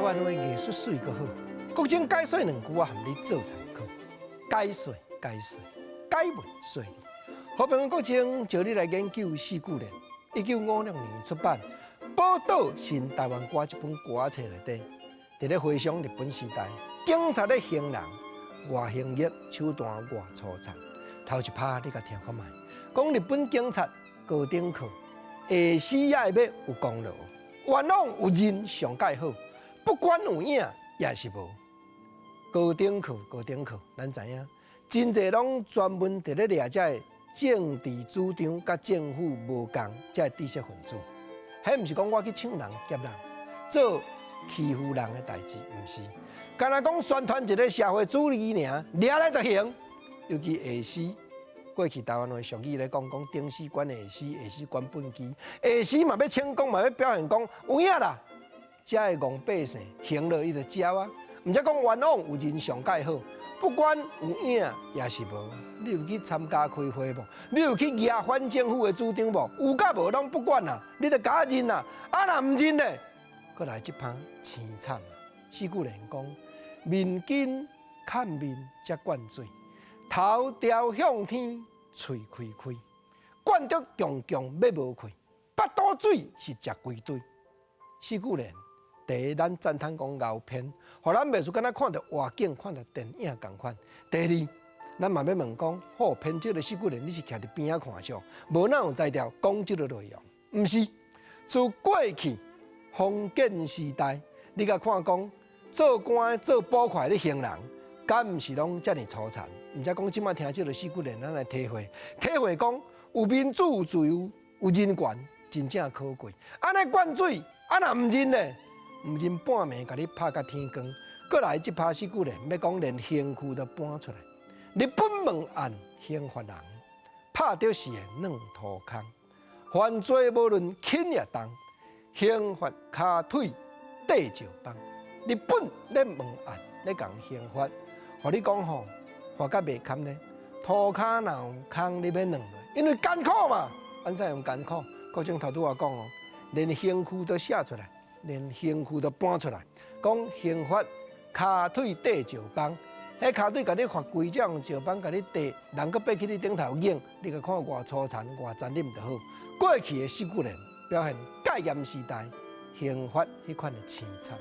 湾话艺术水阁好，国情解说2句啊，含你做参考。解说，解文说理。好朋友国情招你来研究四句联。1956年出版《宝岛新台湾歌》这本歌册内底，伫咧回想日本时代，警察咧行人外行业手段外粗残。头一趴你甲听看卖，讲日本警察高等课下死也会要有功劳，冤枉有人上介好，不管有影也是无。高等课，咱知影，真侪拢专门伫咧掠这政治主张甲政府无共，这知识分子。迄毋是讲我去抢人劫人，做欺负人的代志，毋是。干那讲宣传一个社会主义尔，掠来就行。尤其下死，过去台湾话俗语咧讲顶死管下死，下死管本机，下死嘛要成功，嘛要表现讲有影啦。遮的戆百姓行了伊就招啊，毋则讲冤枉有人上介好，不管有影也是无。你有去参加开会无？你有去举反政府的主张无？有甲无拢不管啦，你着甲认啦。啊，若毋认咧，搁来一番凄惨啊！四句联讲：面筋看面才灌水，头朝向天喙开开，灌得强强要无开，腹肚水是食规堆。四句联。第一，咱赞叹讲牛片，互咱袂输敢若看到外景、看到电影共款。第二，咱嘛要问讲，好编这个四句联，你是徛伫边仔看上，无哪有才调讲这个内容？毋是，自过去封建时代，你甲看讲做官做捕快咧行人，敢毋是拢遮尔粗残？毋则讲即摆听这个四句联，咱来体会讲有民主、有自由、有人权，真正可贵。安尼灌水，啊若毋认咧？毋认半暝，甲你拍甲天光。过来即拍四句联，要讲连刑区都搬出来。日本问案刑法人，拍着是会软土坑。犯罪无论轻也重，刑法骹腿缀石帮。日本咧问案咧讲刑法，互你讲吼，罚甲袂堪咧，涂骹若有坑你要软落，因为艰苦嘛。安怎用艰苦？国政头拄我讲哦，连刑区都写出来。连刑区都搬出来，讲刑法骹腿缀石帮，迄骹腿甲你罚规种石帮，甲你缀，人搁爬去你顶头硬，你甲看偌粗残、偌残忍就好。过去的四句联表现戒严时代刑法迄款的凄惨。